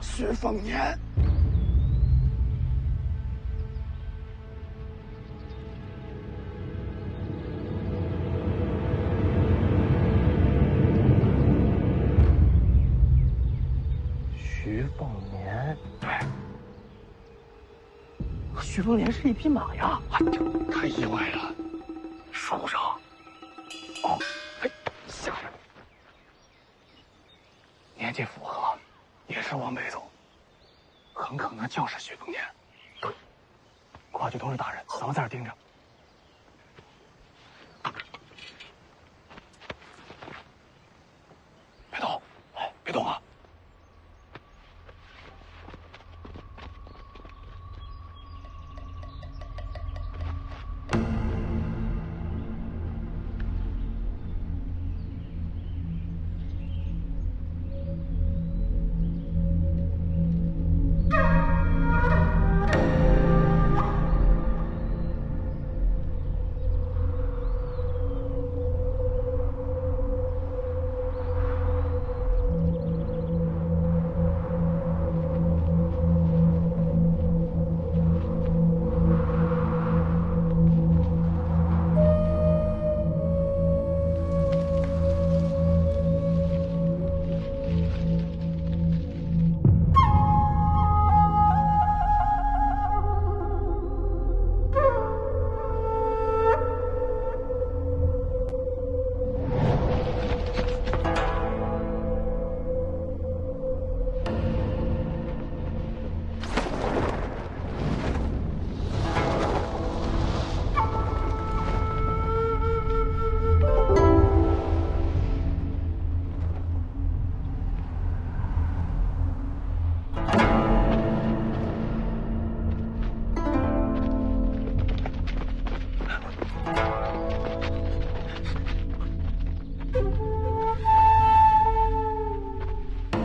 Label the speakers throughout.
Speaker 1: 徐凤年。
Speaker 2: 徐凤年，
Speaker 1: 对，
Speaker 2: 徐凤年是一匹马呀！
Speaker 1: 哎呦，太意外了，树上。哦，哎，下来。年纪符合，也是往北走，很可能就是徐凤年。对，跨区同志大人，咱们在这盯着。别动，哎，别动啊！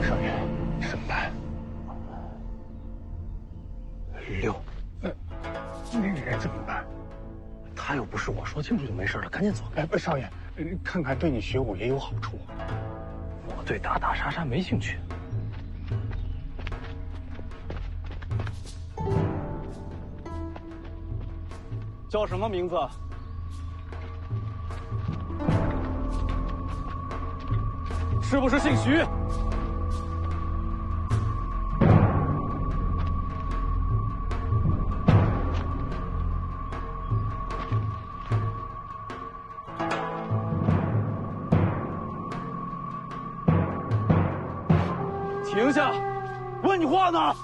Speaker 1: 少爷，审判
Speaker 2: 六，
Speaker 1: 那个人怎么办？
Speaker 2: 他又不是我，说清楚就没事了，赶紧走。
Speaker 1: 哎，不，少爷，看看对你学武也有好处。
Speaker 2: 我对打打杀杀没兴趣。
Speaker 3: 叫什么名字？是不是姓徐？停下！问你话呢！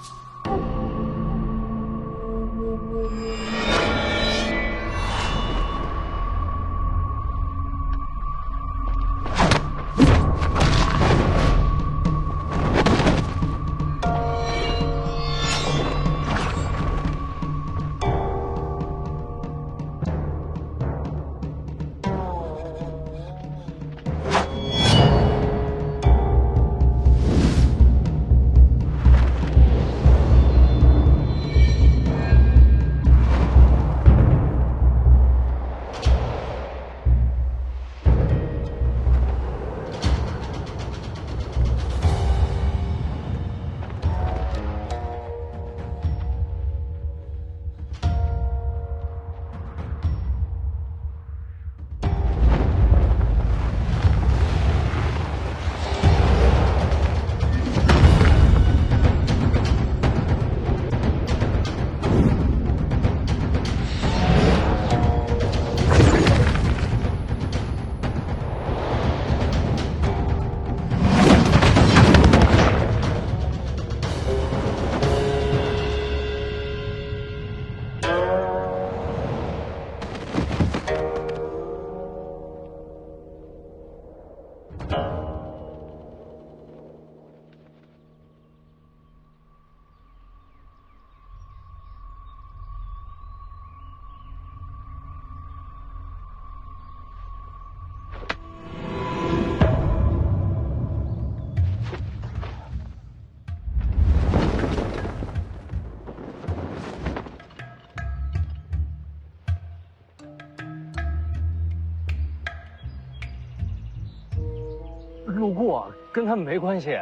Speaker 2: 路过，跟他们没关系。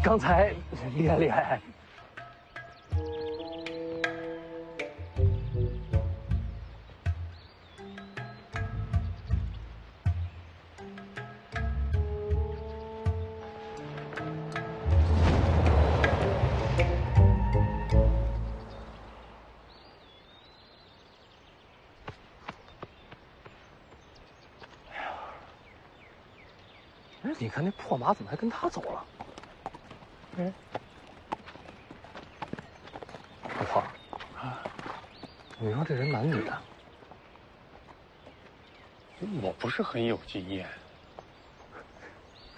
Speaker 2: 刚才厉害厉害。哎，你看那破马怎么还跟他走了？哎，老黄啊，你说这人男女的？
Speaker 1: 我不是很有经验。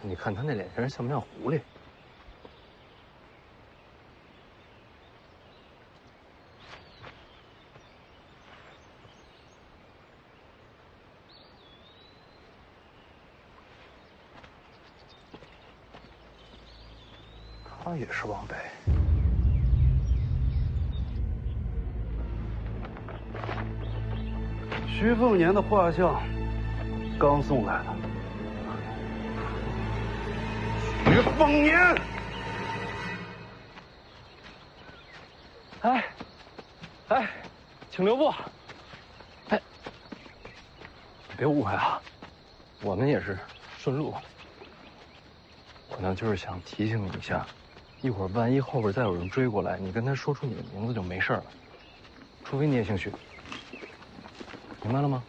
Speaker 2: 你看他那脸型像不像狐狸？他也是往北。
Speaker 3: 徐凤年的画像刚送来的。徐凤年，
Speaker 2: 哎，哎，请留步。哎，别误会啊，我们也是顺路。我呢就是想提醒你一下，一会儿万一后边再有人追过来，你跟他说出你的名字就没事了，除非你也姓徐，明白了吗？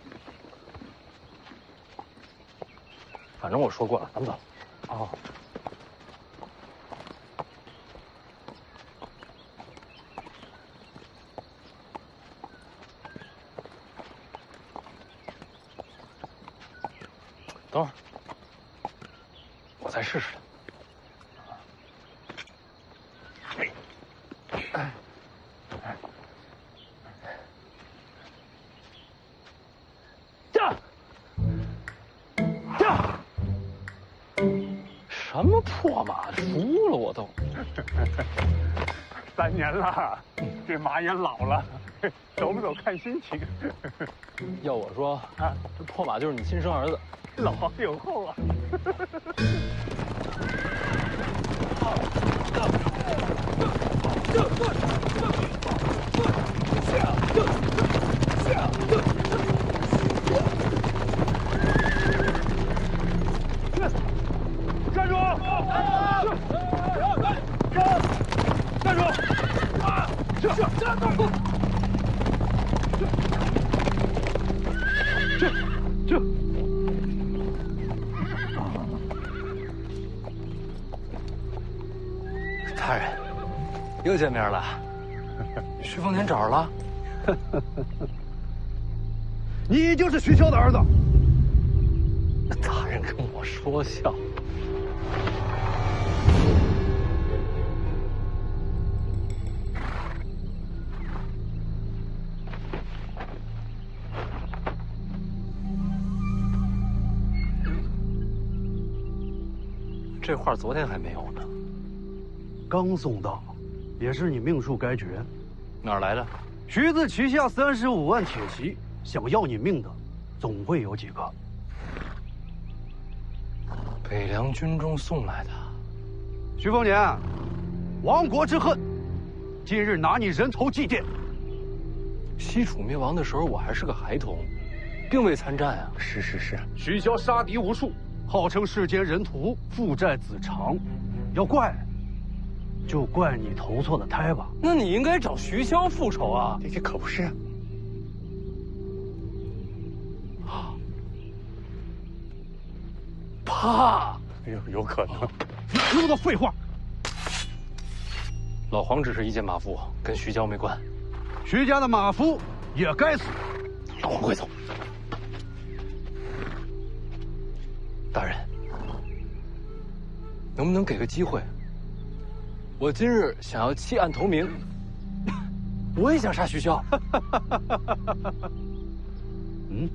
Speaker 2: 反正我说过了，咱们走。哦。等会儿，我再试试。什么破马，输了我都。
Speaker 1: 3年了，这马也老了，走不走看心情。
Speaker 2: 要我说，这破马就是你亲生儿子。
Speaker 1: 老黄有后啊。站住！站住！站住！这。
Speaker 2: 大人，又见面了。徐凤年找着了。
Speaker 3: 你就是徐骁的儿子。
Speaker 2: 大人跟我说笑。这画昨天还没有呢。
Speaker 3: 刚送到，也是你命数该绝。
Speaker 2: 哪儿来的？
Speaker 3: 徐子旗下35万铁骑，想要你命的，总会有几个。
Speaker 2: 北凉军中送来的。
Speaker 3: 徐凤年，亡国之恨，今日拿你人头祭奠。
Speaker 2: 西楚灭亡的时候，我还是个孩童，并未参战啊。
Speaker 1: 是。
Speaker 3: 徐骁杀敌无数，号称世间人屠，父债子偿。要怪，就怪你投错了胎吧。
Speaker 2: 那你应该找徐骁复仇啊！
Speaker 1: 这可不是。
Speaker 2: 怕？
Speaker 1: 有可能。
Speaker 3: 那么多废话。
Speaker 2: 老黄只是一介马夫，跟徐骁没关。
Speaker 3: 徐家的马夫也该死。
Speaker 2: 老黄，快走！大人，能不能给个机会？我今日想要弃暗投明，我也想杀徐骁。
Speaker 3: 嗯。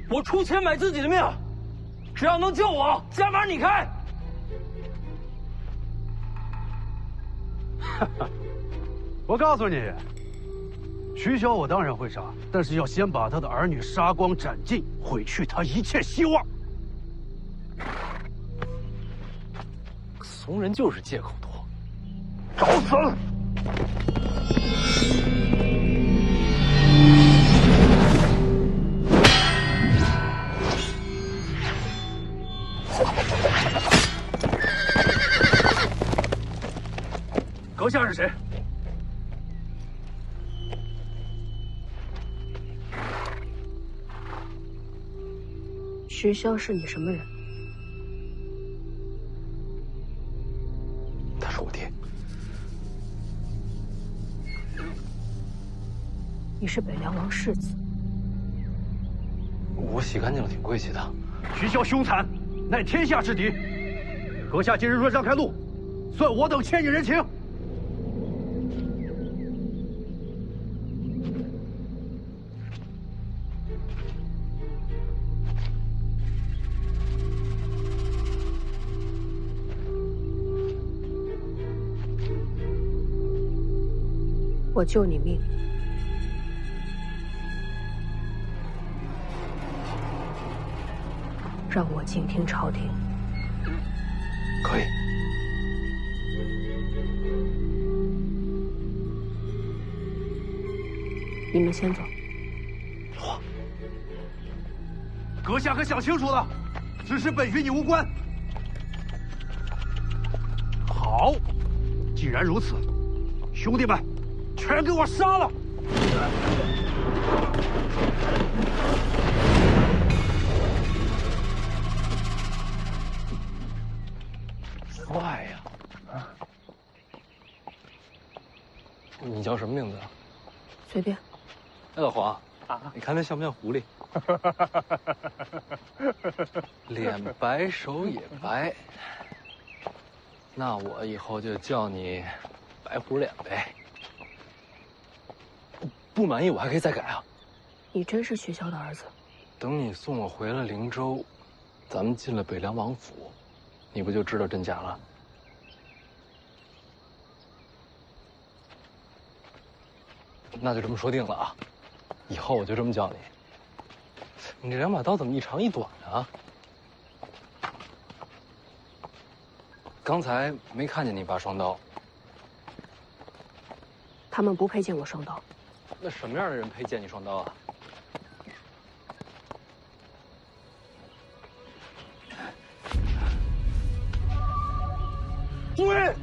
Speaker 2: 我出钱买自己的命，只要能救我，加码你开。
Speaker 3: 我告诉你，徐骁我当然会杀，但是要先把他的儿女杀光斩尽，毁去他一切希望。
Speaker 2: 怂人就是借口多，
Speaker 3: 找死！阁下是谁？
Speaker 4: 徐骁是你什么人？
Speaker 2: 他是我爹。
Speaker 4: 你是北凉王世子。
Speaker 2: 我洗干净了，挺贵气的。
Speaker 3: 徐骁凶残，乃天下之敌。阁下今日若让开路，算我等欠你人情。
Speaker 4: 我救你命，让我静听朝廷。
Speaker 2: 可以。
Speaker 4: 你们先走。
Speaker 3: 阁下可想清楚了，此事本与你无关。好，既然如此，兄弟们，全给我杀了！
Speaker 2: 帅呀！你叫什么名字啊？
Speaker 4: 随便。
Speaker 2: 老黄啊，你看他像不像狐狸？脸白手也白，那我以后就叫你白虎脸呗。不满意我还可以再改啊。
Speaker 4: 你真是徐骁的儿子？
Speaker 2: 等你送我回了灵州，咱们进了北凉王府，你不就知道真假了？那就这么说定了啊，以后我就这么叫你。你这两把刀怎么一长一短啊？刚才没看见你拔双刀。
Speaker 4: 他们不配见我双刀。
Speaker 2: 那什么样的人配见你双刀啊？
Speaker 3: 诸位，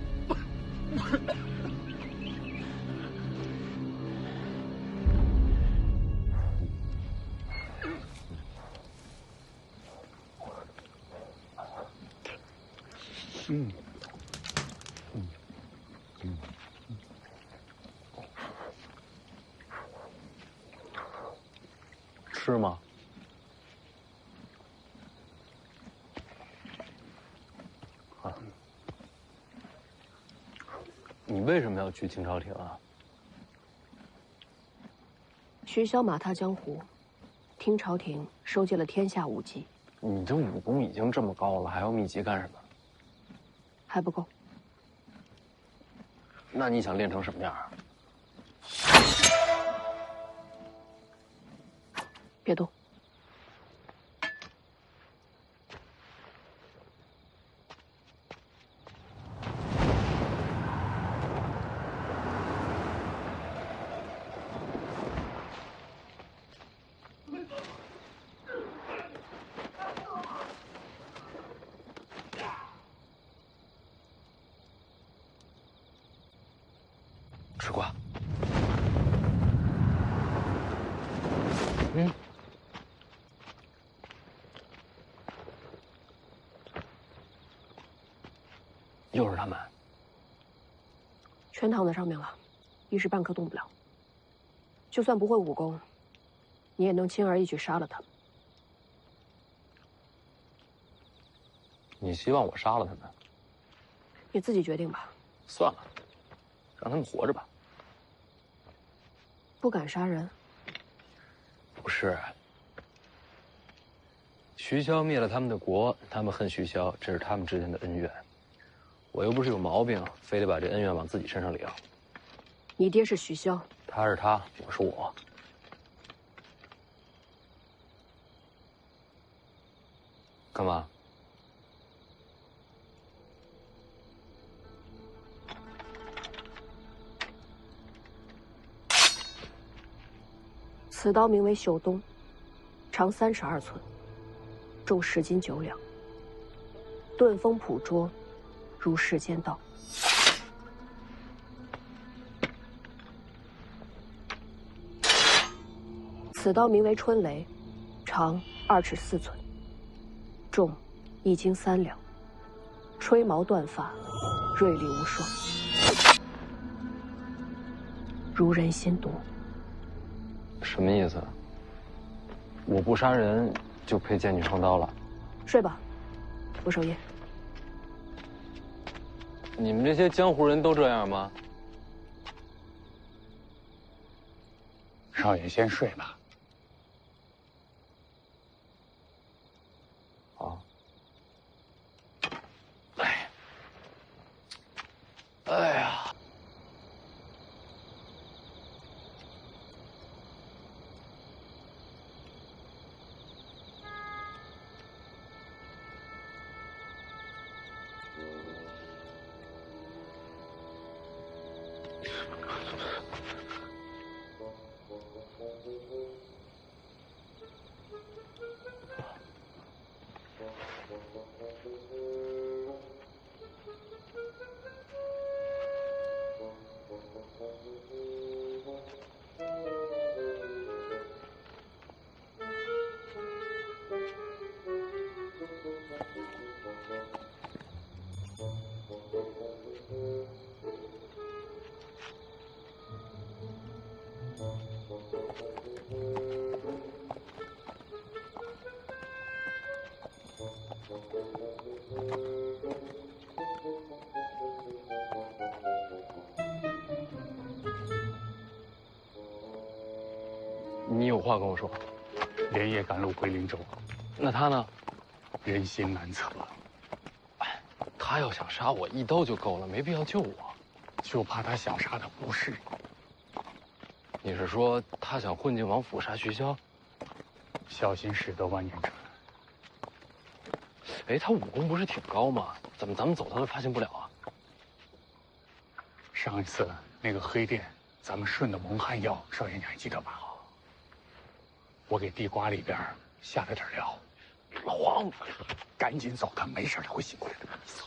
Speaker 2: 吃吗？啊，你为什么要去清朝廷啊？
Speaker 4: 徐骁马踏江湖，听朝廷收借了天下武技。
Speaker 2: 你这武功已经这么高了，还要秘籍干什么？
Speaker 4: 还不够。
Speaker 2: 那你想练成什么样啊？
Speaker 4: 别动。
Speaker 2: 吃瓜。又是他们，
Speaker 4: 全躺在上面了，一时半刻动不了。就算不会武功，你也能轻而易举杀了他们。
Speaker 2: 你希望我杀了他们？
Speaker 4: 你自己决定吧。
Speaker 2: 算了，让他们活着吧。
Speaker 4: 不敢杀人？
Speaker 2: 不是，徐骁灭了他们的国，他们恨徐骁，这是他们之间的恩怨。我又不是有毛病，非得把这恩怨往自己身上领。
Speaker 4: 你爹是许萧，
Speaker 2: 他是他，我是我。干嘛？
Speaker 4: 此刀名为秀东，长32寸，重10斤9两，钝锋朴拙，如世间刀。此刀名为春雷，长2尺4寸，重1斤3两，吹毛断发，锐利无双，如人心毒。
Speaker 2: 什么意思？我不杀人就配剑女双刀了？
Speaker 4: 睡吧，我守夜。
Speaker 2: 你们这些江湖人都这样吗？
Speaker 1: 少爷先睡吧。
Speaker 2: 好。哎呀！你有话跟我说。
Speaker 1: 连夜赶路回灵州，
Speaker 2: 那他呢？
Speaker 1: 人心难测，
Speaker 2: 他要想杀我，一刀就够了，没必要救我。
Speaker 1: 就怕他想杀的不是你。
Speaker 2: 你是说他想混进王府杀徐骁？
Speaker 1: 小心驶得万年船。
Speaker 2: 哎，他武功不是挺高吗？怎么咱们走他都发现不了啊？
Speaker 1: 上一次那个黑店，咱们顺的蒙汗药，少爷你还记得吧？我给地瓜里边下了点料。老王，赶紧走，他没事，他会醒过来的。走。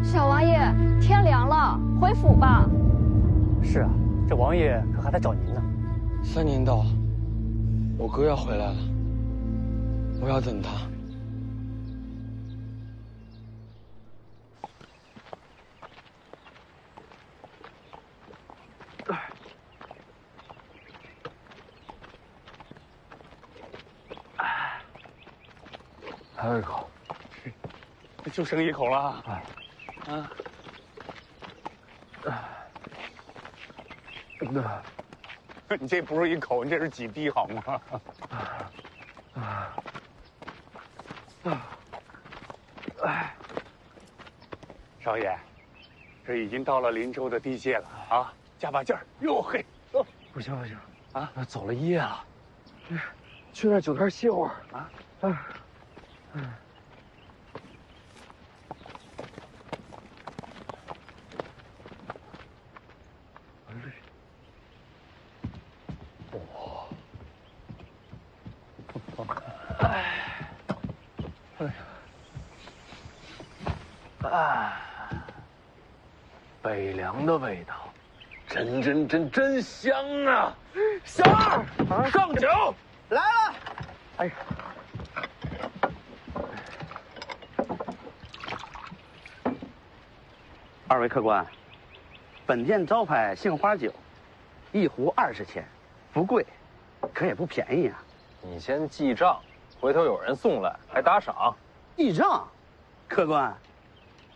Speaker 5: 小王爷，天凉了，回府吧。
Speaker 6: 是啊，这王爷可还在找您呢。
Speaker 7: 3年到，我哥要回来了，我要等他。
Speaker 2: 还有一口，
Speaker 1: 就剩一口了。啊。你这不是一口，你这是几滴好吗？少爷，这已经到了林州的地界了啊！加把劲儿！哟嘿，
Speaker 6: 不行不行
Speaker 1: 啊，
Speaker 6: 那走了一夜了，去那酒摊歇会儿啊。
Speaker 2: 北凉的味道，真香啊！
Speaker 6: 小二，
Speaker 2: 上酒
Speaker 6: 来了。哎呀，
Speaker 8: 二位客官，本店招牌杏花酒，一壶20钱，不贵，可也不便宜啊。
Speaker 2: 你先记账，回头有人送来还打赏。
Speaker 8: 记账，客官，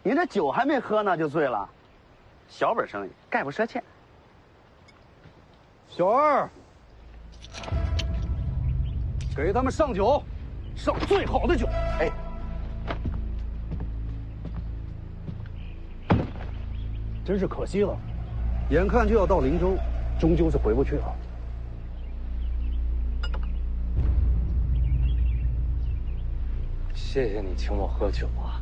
Speaker 8: 您这酒还没喝呢就醉了，小本生意概不赊欠。
Speaker 6: 小二，
Speaker 3: 给他们上酒，上最好的酒。
Speaker 2: 哎，
Speaker 3: 真是可惜了，眼看就要到灵州，终究是回不去了。
Speaker 2: 谢谢你请我喝酒啊。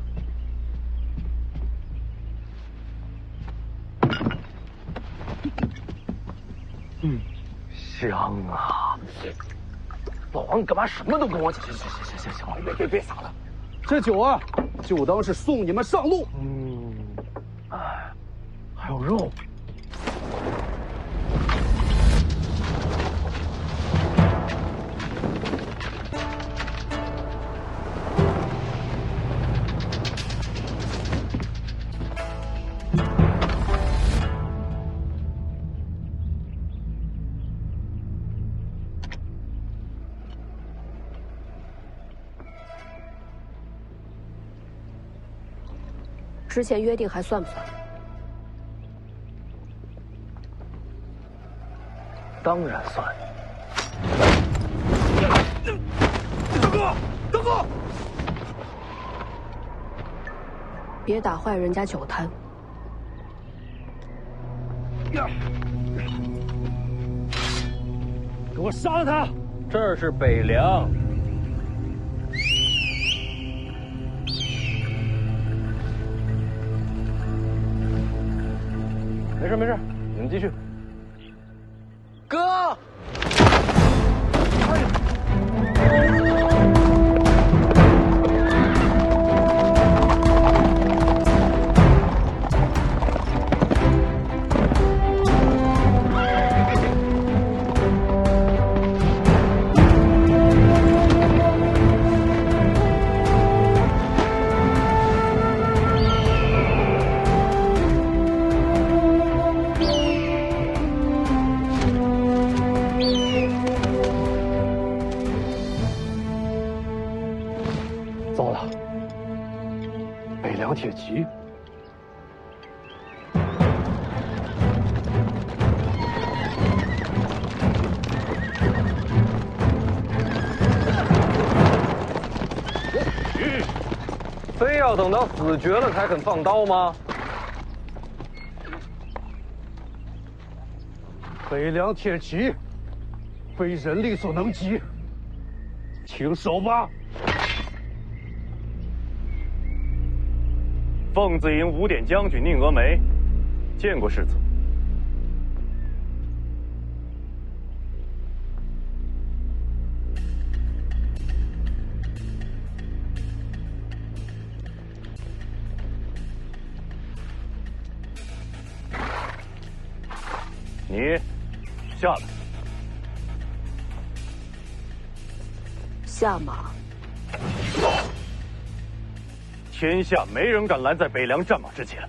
Speaker 2: 香啊！老王，你干嘛什么都跟我讲？行，别撒了。
Speaker 3: 这酒啊，就当是送你们上路。
Speaker 2: 还有肉。
Speaker 4: 之前约定还算不算？
Speaker 2: 当然算。
Speaker 3: 大哥，
Speaker 4: 别打坏人家酒摊。
Speaker 3: 给我杀了他！
Speaker 2: 这是北凉。没事，你们继续。
Speaker 7: 哥，
Speaker 3: 糟了，北凉铁骑。
Speaker 2: 非要等到死绝了才肯放刀吗？
Speaker 3: 北凉铁骑，非人力所能及，请守吧。
Speaker 9: 凤子营5点将军宁峨眉，见过世子。你下来。
Speaker 4: 下马。
Speaker 9: 天下没人敢拦在北凉战马之前。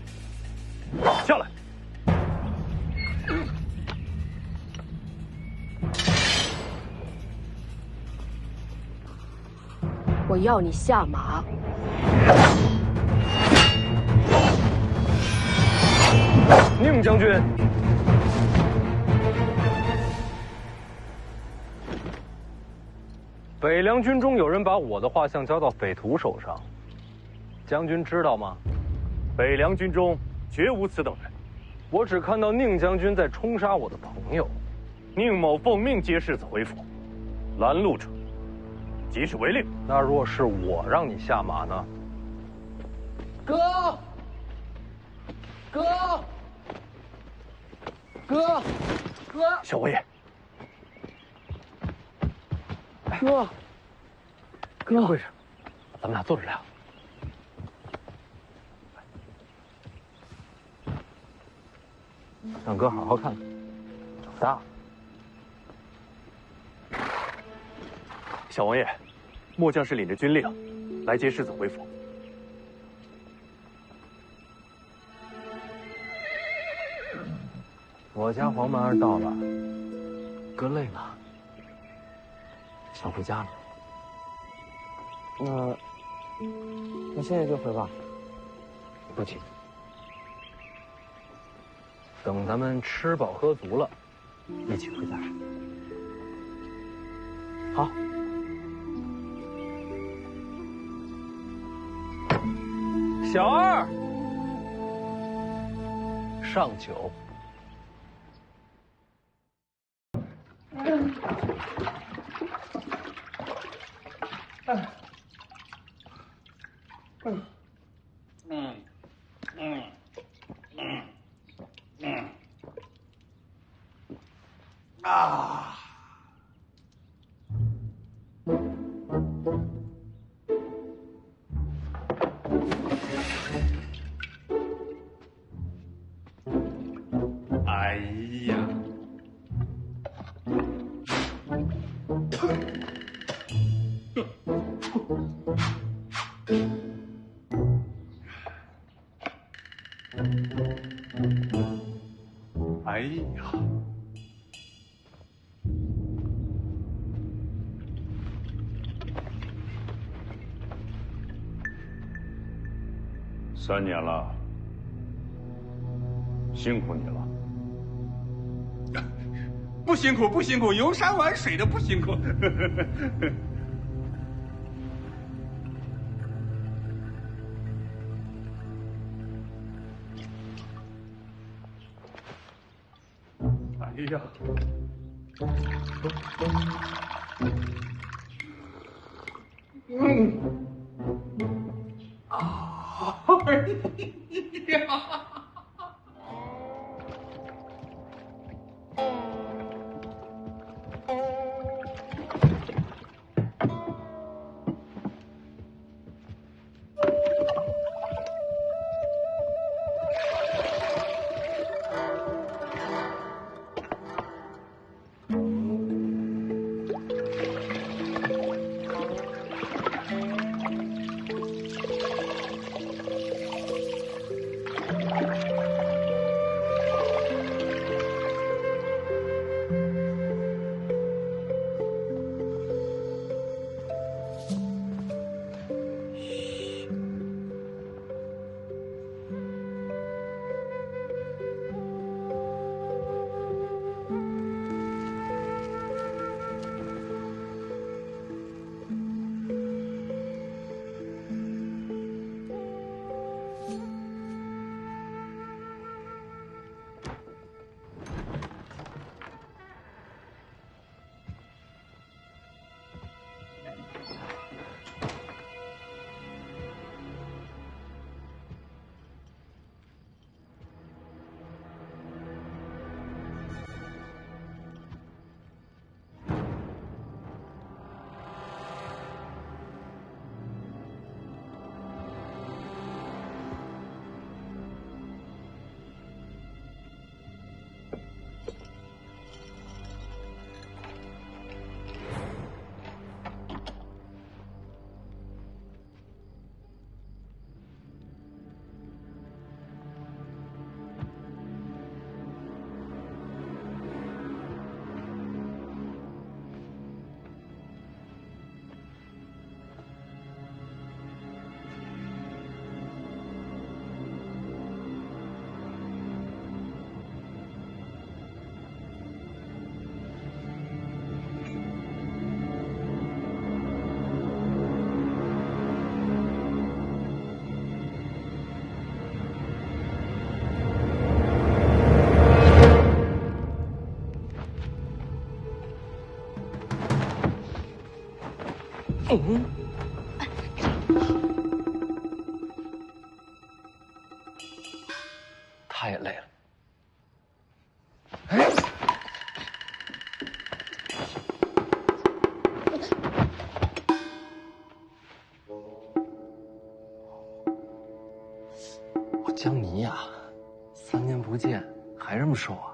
Speaker 9: 下来。
Speaker 4: 我要你下马。
Speaker 2: 宁将军。北凉军中有人把我的画像交到匪徒手上，将军知道吗？
Speaker 9: 北凉军中绝无此等人。
Speaker 2: 我只看到宁将军在冲杀我的朋友。
Speaker 9: 宁某奉命接世子回府，拦路者即是违令。
Speaker 2: 那若是我让你下马呢？
Speaker 7: 哥，
Speaker 9: 小王爷，
Speaker 7: 哥，
Speaker 2: 怎么回事？咱们俩坐着聊。让哥好好看看，长大了。
Speaker 9: 小王爷，末将是领着军令来接世子回府。
Speaker 2: 我家黄蛮儿到了，哥累了，想回家了。
Speaker 7: 那现在就回吧。
Speaker 2: 不急，等咱们吃饱喝足了，一起回家吃。好。小二，上酒。
Speaker 1: 哎呀！哎呀！3年了，辛苦你了。
Speaker 10: 不辛苦，不辛苦，游山玩水的不辛苦。
Speaker 1: 哎呀！
Speaker 10: 哎呀！
Speaker 2: 他也累了。我江泥呀，3年不见还这么瘦啊？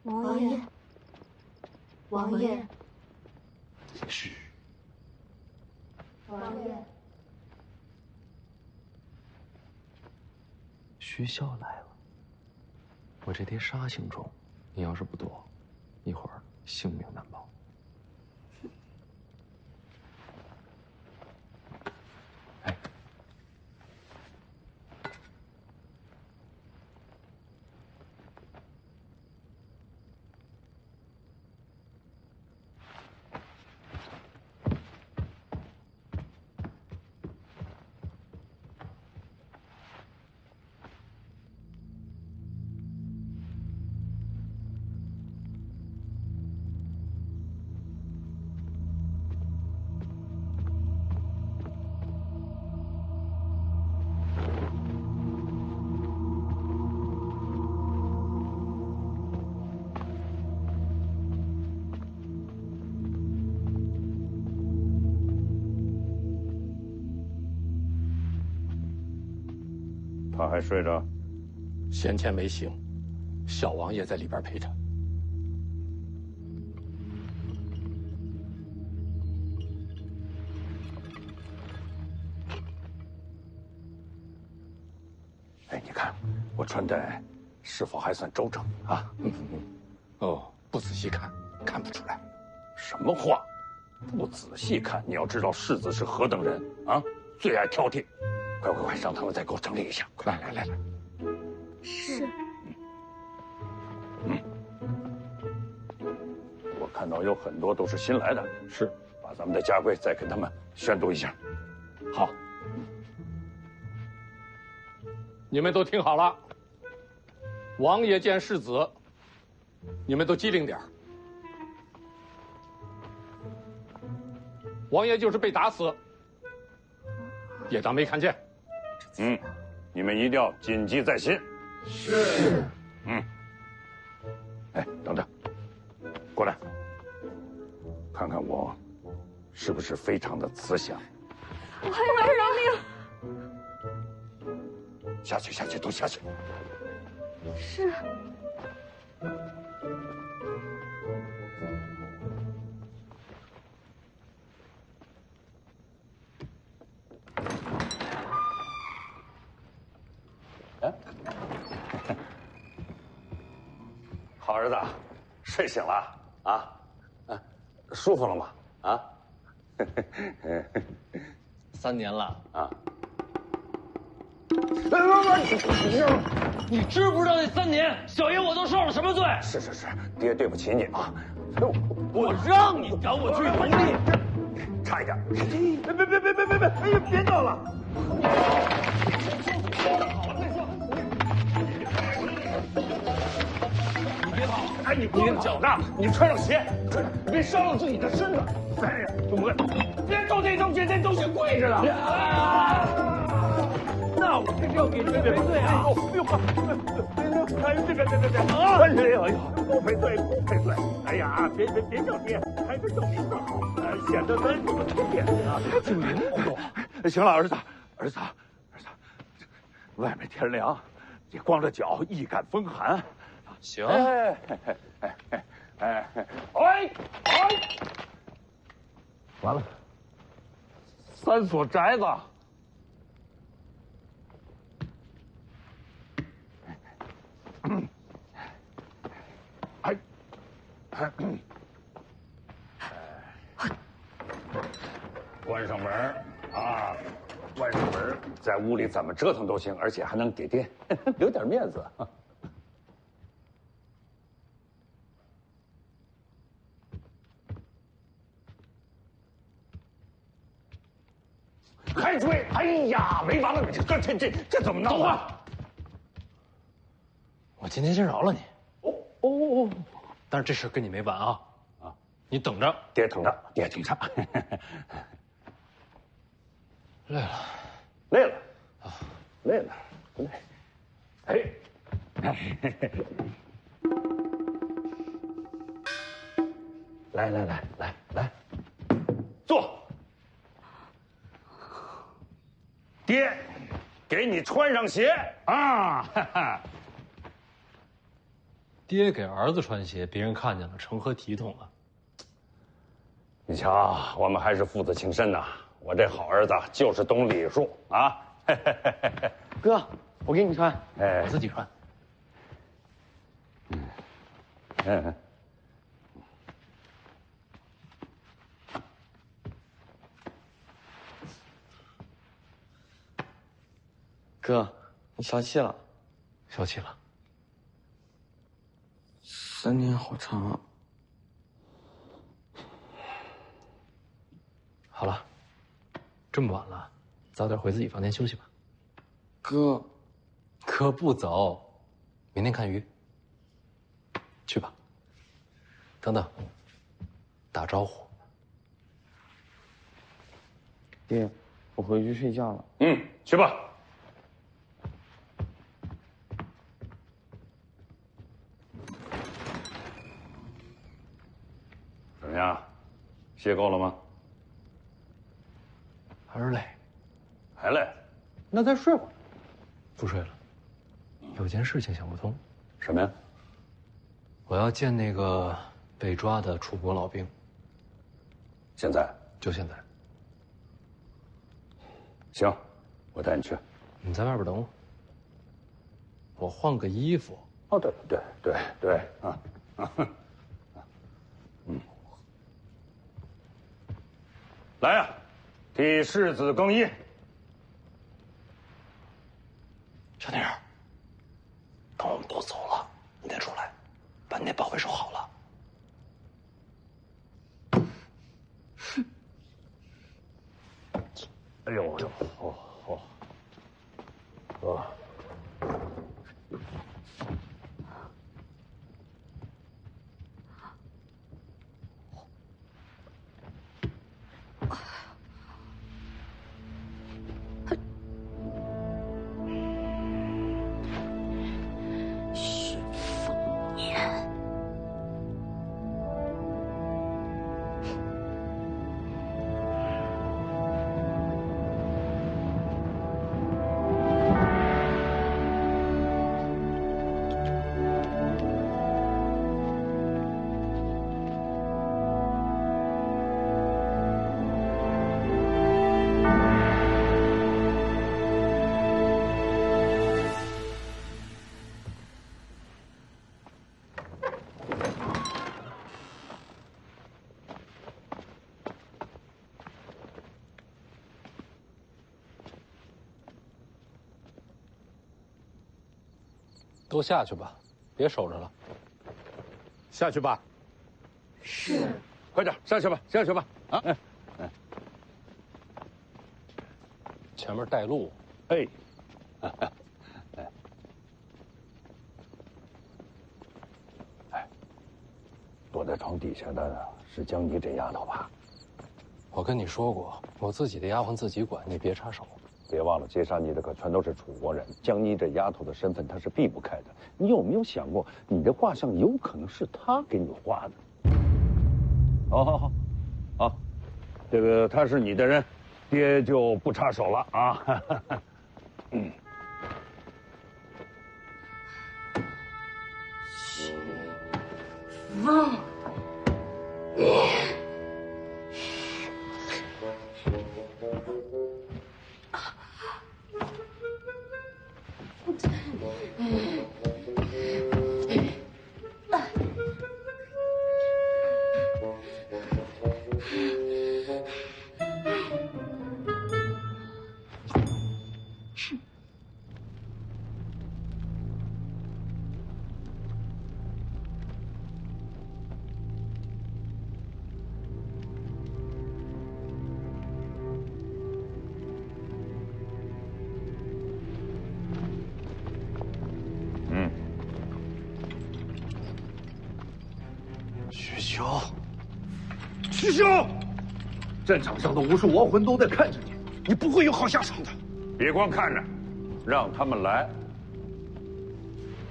Speaker 5: 王爷，王爷，
Speaker 2: 嘘，
Speaker 5: 王爷，
Speaker 2: 徐骁来了。我这叠沙行中，你要是不躲，一会儿性命难保。
Speaker 11: 他还睡着？
Speaker 12: 先前没醒，小王爷在里边陪着。
Speaker 11: 哎，你看我穿戴是否还算周正啊？
Speaker 12: 哦，不仔细看，看不出来。
Speaker 11: 什么话？不仔细看，你要知道世子是何等人啊，最爱挑剔。快，上堂了，再给我整理一下。来。
Speaker 5: 是。
Speaker 11: 我看到有很多都是新来的，是，把咱们的家规再跟他们宣读一下。
Speaker 12: 好，你们都听好了。王爷见世子，你们都机灵点儿。王爷就是被打死，也当没看见。
Speaker 11: 你们一定要谨记在心。
Speaker 12: 是。
Speaker 11: 哎，等等，过来，看看我是不是非常的慈祥。
Speaker 5: 我还饶命。
Speaker 11: 下去，都下去。
Speaker 5: 是。
Speaker 11: 好儿子，睡醒了啊？舒服了吗？啊
Speaker 2: ？3年了
Speaker 11: 啊！
Speaker 2: 你知不知道那3年，小爷我都受了什么罪？
Speaker 11: 是，爹对不起你啊！
Speaker 2: 我让你赶我去农地，
Speaker 11: 差一点！
Speaker 3: 别闹了！
Speaker 11: 你别跑！哎，你光脚呢，你穿上鞋，别伤了自己的身子。哎呀，别动这东西，这东西贵着呢。
Speaker 3: 那我这是要给你们赔罪啊！别！不赔罪！哎呀，别叫爹，还是叫名字好，显得咱有尊严啊！
Speaker 11: 挺灵不？行了，儿子，外面天凉，你光着脚易感风寒。
Speaker 2: 行。
Speaker 11: 完了，3所宅子。关上门啊！关上门，在屋里怎么折腾都行，而且还能给爹留点面子。还追！哎呀，没完了！这怎么闹啊？
Speaker 2: 我今天先饶了你。哦，但是这事跟你没完啊！你等着，
Speaker 11: 爹等着。累了，累了，不累。来，坐。爹，给你穿上鞋啊！
Speaker 2: 爹给儿子穿鞋，别人看见了，成何体统啊？
Speaker 11: 你瞧，我们还是父子情深呐。我这好儿子就是懂礼数啊！
Speaker 7: 哥，我给你穿，
Speaker 2: 我自己穿。
Speaker 7: 哥，你消气了？
Speaker 2: 消气了。
Speaker 7: 3年好长啊！
Speaker 2: 好了，这么晚了，早点回自己房间休息吧。
Speaker 7: 哥，
Speaker 2: 哥不走，明天看鱼。去吧。等等，打招呼。
Speaker 7: 爹，我回去睡觉了。
Speaker 11: 去吧。 怎么样，歇够了吗？
Speaker 2: 还是累，
Speaker 11: 还累，那再睡会儿。
Speaker 2: 不睡了，有件事情想不通。
Speaker 12: 什么呀？
Speaker 2: 我要见那个被抓的楚国老兵。
Speaker 12: 现在？
Speaker 2: 就现在。
Speaker 12: 行，我带你去。
Speaker 2: 你在外边等我。我换个衣服。
Speaker 12: 哦，对啊。来呀，替世子更衣。
Speaker 2: 小宁，等我们都走了，你再出来，把你那宝贝收好了。
Speaker 12: 哎呦，
Speaker 2: 都下去吧，别守着了。
Speaker 12: 下去吧。
Speaker 5: 是。
Speaker 12: 快点下去吧，下去吧。啊，
Speaker 2: 前面带路。
Speaker 12: 哎。躲在床底下的是江妮这丫头吧？
Speaker 2: 我跟你说过，我自己的丫鬟自己管，你别插手。
Speaker 12: 别忘了，接杀你的可全都是楚国人。江妮这丫头的身份，她是避不开的。你有没有想过，你的画像有可能是她给你画的？好，这个他是你的人，爹就不插手了啊。
Speaker 5: 汪。
Speaker 3: 徐骁，战场上的无数亡魂都在看着你，你不会有好下场的。
Speaker 12: 别光看着，让他们来。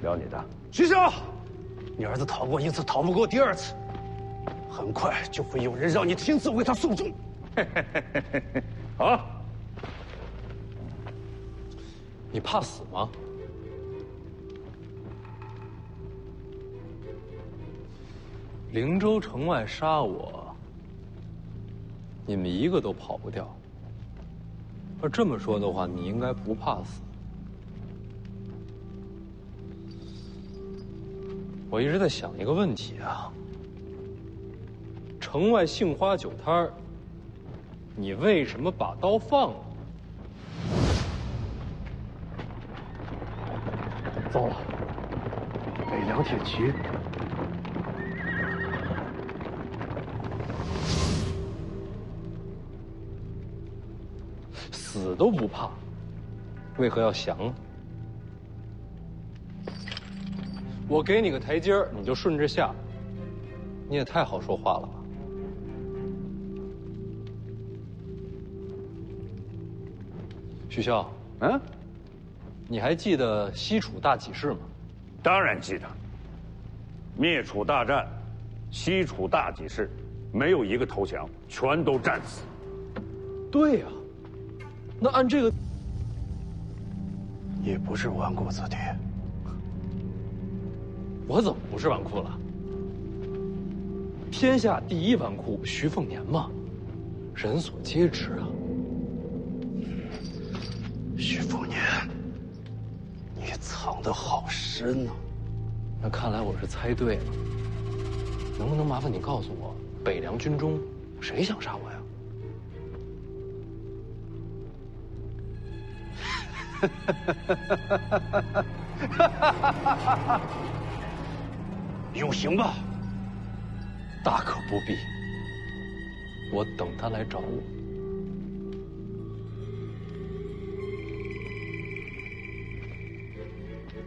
Speaker 12: 聊你的。
Speaker 3: 徐骁，你儿子逃过一次，逃不过第二次，很快就会有人让你亲自为他送终。
Speaker 12: 好。
Speaker 2: 你怕死吗？灵州城外杀我，你们一个都跑不掉。要这么说的话，你应该不怕死。我一直在想一个问题啊，城外杏花酒摊儿，你为什么把刀放了？
Speaker 3: 糟了，北凉铁骑。
Speaker 2: 死都不怕，为何要降呢？我给你个台阶儿，你就顺着下，你也太好说话了吧？徐骁，你还记得西楚大起事吗？
Speaker 12: 当然记得。灭楚大战，西楚大起事，没有一个投降，全都战死。
Speaker 2: 对呀。那按这个，
Speaker 3: 也不是纨绔子弟。
Speaker 2: 我怎么不是纨绔了？天下第一纨绔徐凤年嘛，人所皆知啊。
Speaker 3: 徐凤年，你藏得好深啊！
Speaker 2: 那看来我是猜对了。能不能麻烦你告诉我，北凉军中谁想杀我呀？
Speaker 3: 有刑吧？
Speaker 2: 大可不必，我等他来找我。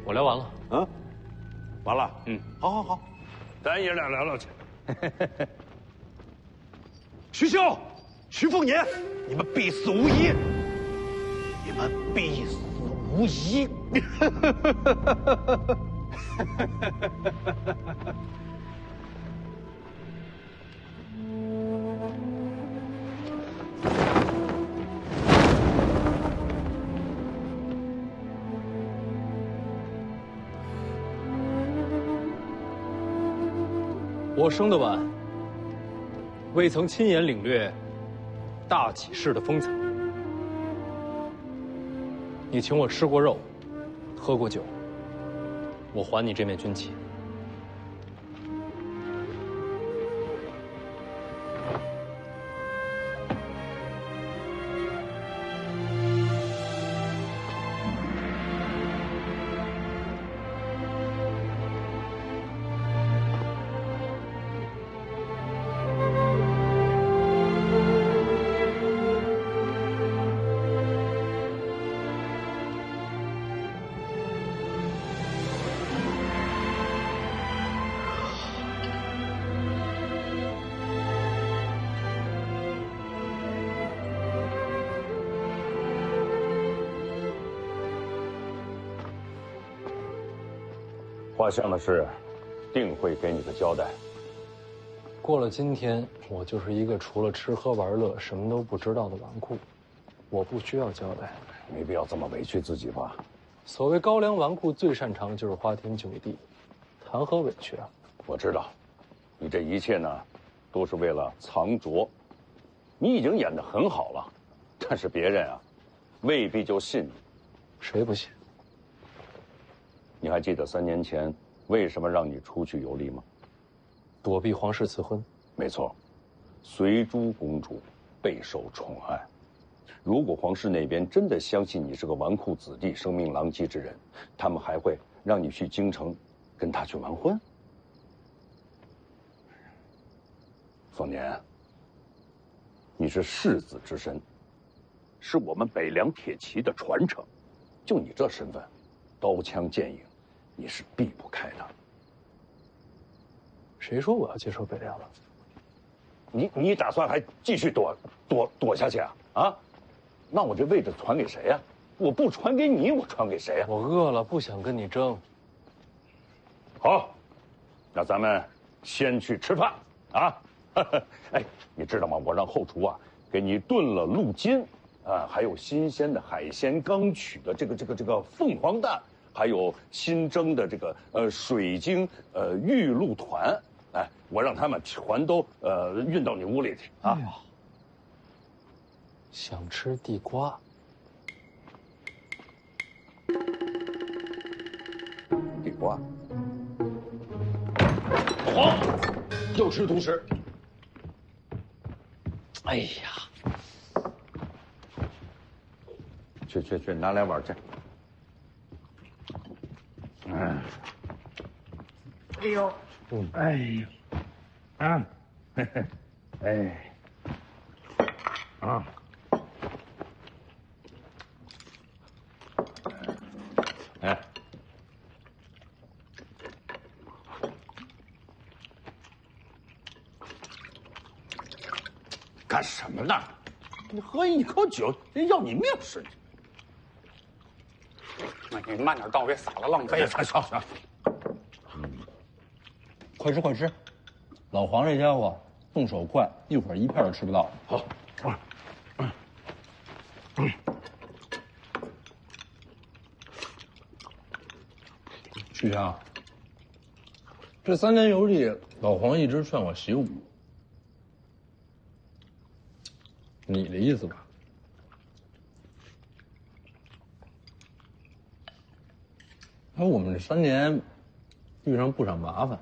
Speaker 2: 我聊完了。
Speaker 12: 嗯，完了。好好好，
Speaker 11: 咱爷俩聊聊去。
Speaker 3: 徐修、徐凤年，你们必死无疑！你们必死无疑！
Speaker 2: 我生得晚，未曾亲眼领略大起士的风采。你请我吃过肉，喝过酒，我还你这面军旗。
Speaker 12: 画像的事，定会给你个交代。
Speaker 2: 过了今天，我就是一个除了吃喝玩乐什么都不知道的纨绔，我不需要交代。
Speaker 12: 没必要这么委屈自己吧？
Speaker 2: 所谓高粱纨绔，最擅长就是花天酒地，谈何委屈啊？
Speaker 12: 我知道，你这一切呢，都是为了藏拙。你已经演得很好了，但是别人啊，未必就信你。
Speaker 2: 谁不信？
Speaker 12: 你还记得3年前为什么让你出去游历吗？
Speaker 2: 躲避皇室赐婚。
Speaker 12: 没错，随珠公主备受宠爱。如果皇室那边真的相信你是个纨绔子弟、声名狼藉之人，他们还会让你去京城跟他去完婚？凤年，你是世子之身，是我们北凉铁骑的传承。就你这身份，刀枪剑影，你是避不开的。
Speaker 2: 谁说我要接受北凉了？
Speaker 12: 你打算还继续躲下去啊？啊？那我这位置传给谁呀？我不传给你，我传给谁呀？
Speaker 2: 我饿了，不想跟你争。
Speaker 12: 好，那咱们先去吃饭啊！哎，你知道吗？我让后厨啊给你炖了鹿筋，啊，还有新鲜的海鲜，刚取的这个凤凰蛋，还有新蒸的这个水晶玉露团，哎，我让他们全都运到你屋里去啊！
Speaker 2: 哎呀，想吃地瓜。
Speaker 12: 地瓜。
Speaker 2: 好，又吃独食。哎呀，
Speaker 12: 去，拿2碗去。嗯。
Speaker 11: 哎呦，哎呦，啊，哎，啊，
Speaker 12: 哎，干什么呢？你喝一口酒，人要你命似的。
Speaker 1: 那你慢点倒，别洒了，浪费了。
Speaker 12: 行。
Speaker 13: 快吃快吃，老黄这家伙动手快，一会儿一片都吃不到。
Speaker 12: 好，
Speaker 13: 许强，这3年游历，老黄一直劝我习武。你的意思吧？哎，我们这3年遇上不少麻烦，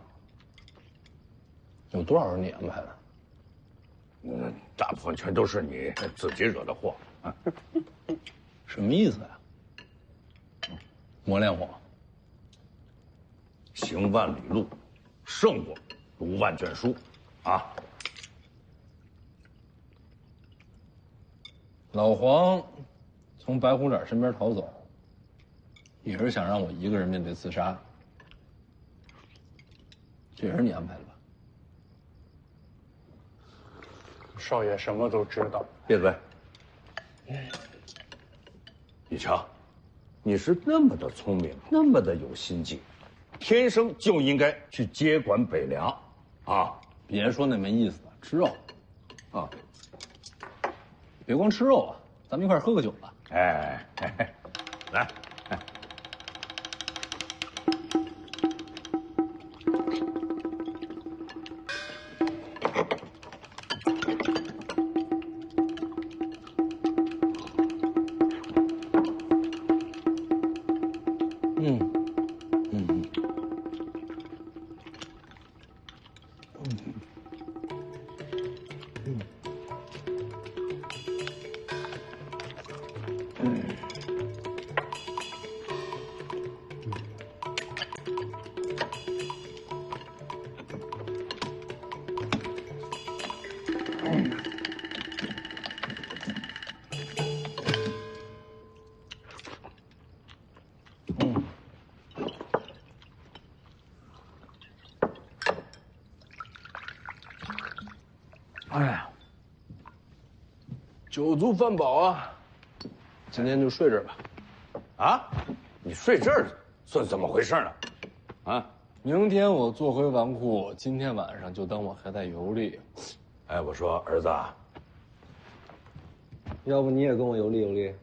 Speaker 13: 有多少是你安排的？
Speaker 12: 大部分全都是你自己惹的祸。
Speaker 13: 什么意思呀？磨练我。
Speaker 12: 行万里路，胜过读万卷书，啊！
Speaker 13: 老黄从白虎脸身边逃走，也是想让我一个人面对刺杀。这也是你安排的吧？
Speaker 1: 少爷什么都知道。
Speaker 12: 闭嘴！宇强，你是那么的聪明，那么的有心计，天生就应该去接管北凉，啊！
Speaker 13: 别说那没意思的，吃肉，啊！别光吃肉啊，咱们一块喝个酒吧。
Speaker 12: 哎，来，哎。
Speaker 13: 哎呀，酒足饭饱啊，今天就睡这儿吧。
Speaker 12: 啊，你睡这儿算怎么回事呢？啊，
Speaker 13: 明天我坐回王库，今天晚上就当我还在游历。
Speaker 12: 哎，我说儿子，
Speaker 6: 要不你也跟我游历游历？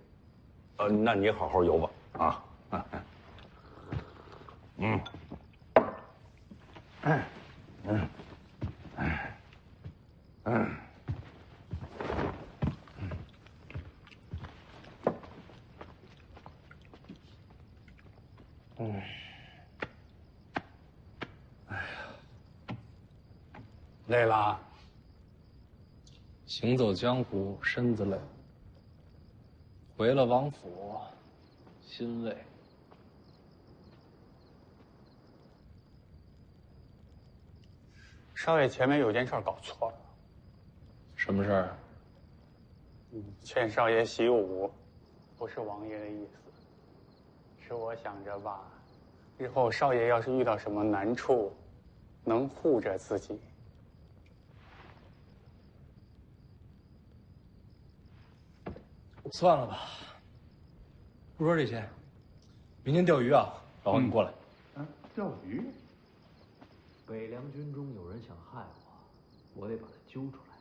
Speaker 12: 那你好好游吧，啊。
Speaker 1: 累了。
Speaker 13: 行走江湖，身子累；回了王府，心累。
Speaker 1: 少爷前面有件事搞错了。
Speaker 13: 什么事儿？
Speaker 1: 劝少爷习武，不是王爷的意思，是我想着吧，日后少爷要是遇到什么难处，能护着自己。
Speaker 13: 算了吧，不说这些。明天钓鱼啊，老黄你过来。
Speaker 12: 钓鱼？
Speaker 2: 北凉军中有人想害我，我得把他揪出来。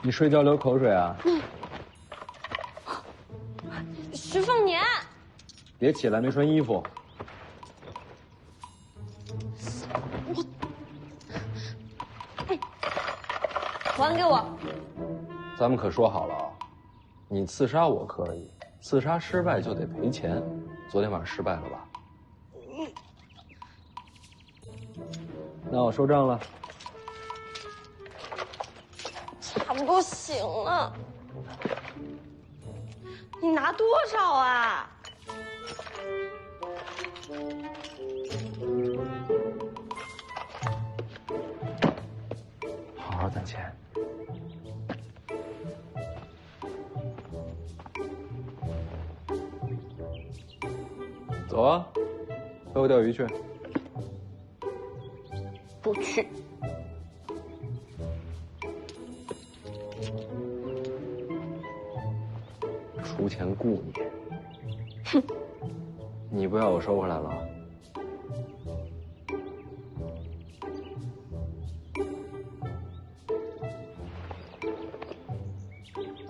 Speaker 6: 你睡觉流口水啊？
Speaker 14: 徐凤年，
Speaker 6: 别起来，没穿衣服。
Speaker 14: 还给我！
Speaker 2: 咱们可说好了啊，你刺杀我可以，刺杀失败就得赔钱。昨天晚上失败了吧？那我收账了。
Speaker 14: 差不多行了。你拿多少啊？
Speaker 2: 好好攒钱。走啊，陪我钓鱼去。
Speaker 14: 不去。
Speaker 2: 出钱雇你。哼，你不要我收回来了。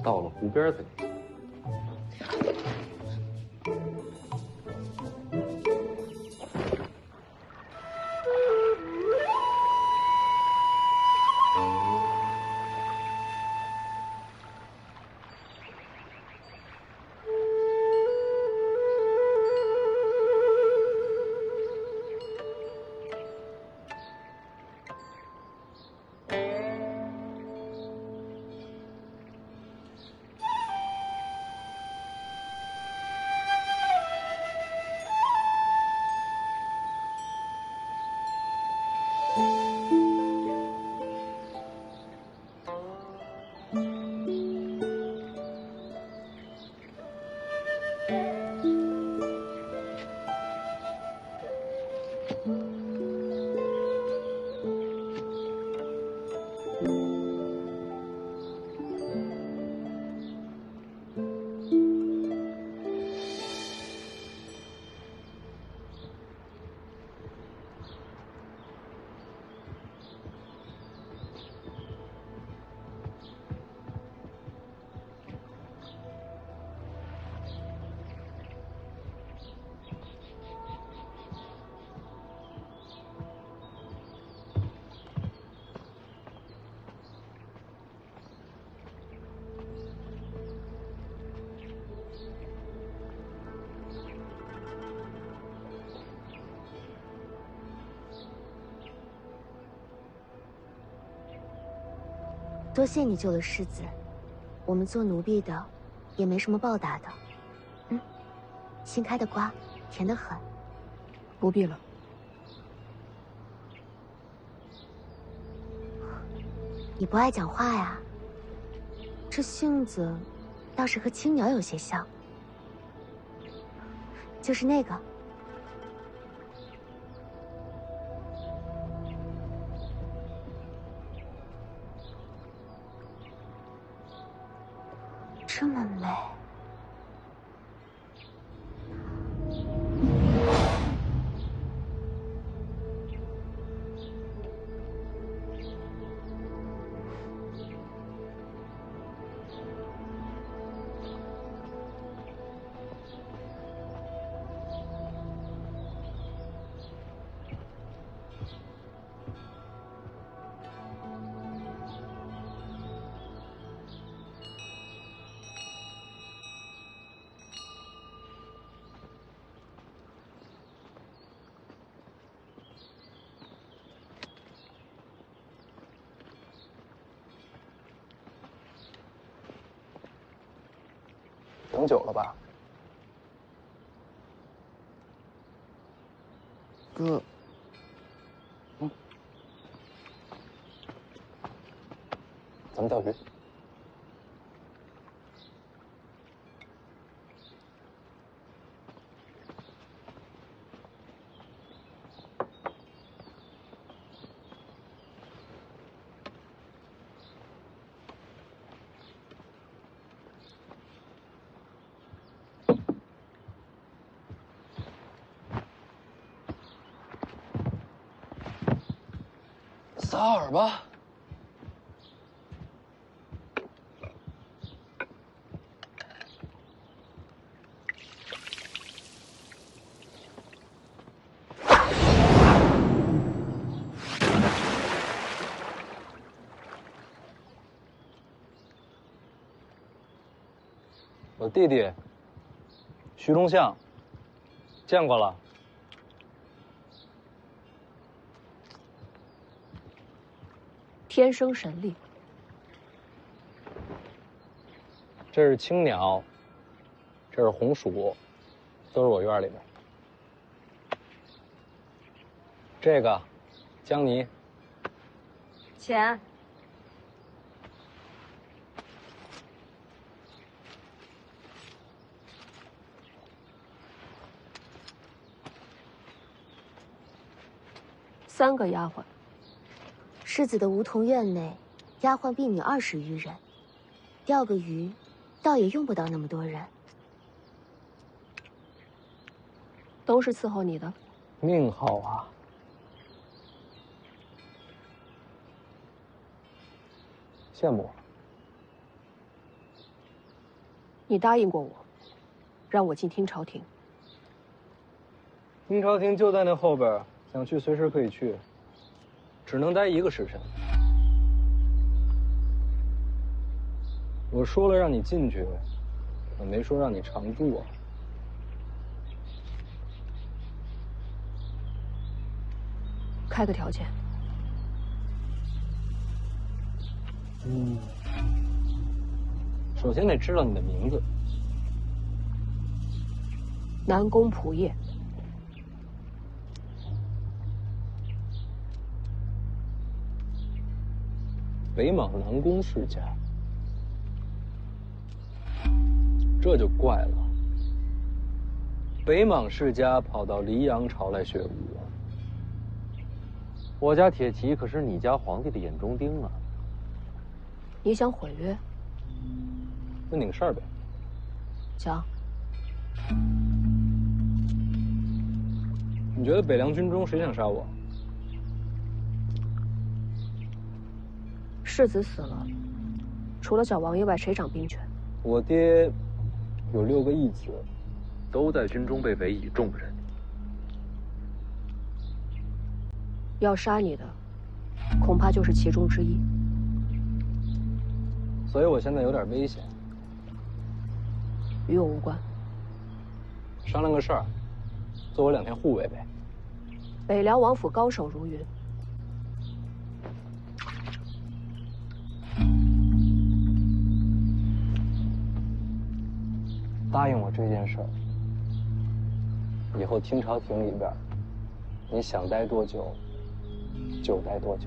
Speaker 2: 到了湖边再走。
Speaker 15: 多谢你救了世子，我们做奴婢的，也没什么报答的。新开的瓜，甜得很。
Speaker 4: 不必了。
Speaker 15: 你不爱讲话呀？这性子，倒是和青鸟有些像。就是那个。这么美。
Speaker 2: 等久了吧，
Speaker 7: 哥。
Speaker 2: 咱们钓鱼。
Speaker 7: 撒饵吧。
Speaker 2: 我弟弟徐忠相，见过了。
Speaker 4: 天生神力。
Speaker 2: 这是青鸟，这是红薯，都是我院里的。这个江泥。
Speaker 14: 钱。
Speaker 4: 3个丫鬟。
Speaker 15: 世子的梧桐院内，丫鬟婢女20余人，钓个鱼，倒也用不到那么多人。
Speaker 4: 都是伺候你的。
Speaker 2: 命好啊！羡慕我。
Speaker 4: 你答应过我，让我进听朝廷。
Speaker 2: 听朝廷就在那后边，想去随时可以去，只能待1个时辰。我说了让你进去，我没说让你常住啊。
Speaker 4: 开个条件。
Speaker 2: 首先得知道你的名字。
Speaker 4: 南宫仆夜。
Speaker 2: 北莽南宫世家，这就怪了。北莽世家跑到黎阳朝来学武，
Speaker 16: 我家铁骑可是你家皇帝的眼中钉啊！
Speaker 4: 你想毁约？
Speaker 2: 问你个事儿呗。
Speaker 4: 讲。
Speaker 2: 你觉得北凉军中谁想杀我？
Speaker 4: 世子死了，除了小王爷外，谁掌兵权？
Speaker 2: 我爹有6个义子，
Speaker 16: 都在军中被委以重任。
Speaker 4: 要杀你的，恐怕就是其中之一。
Speaker 2: 所以我现在有点危险。
Speaker 4: 与我无关。
Speaker 2: 商量个事儿，做我2天护卫呗。
Speaker 4: 北凉王府高手如云。
Speaker 2: 答应我这件事儿，以后听朝廷里边，你想待多久，就待多久。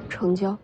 Speaker 4: 成交。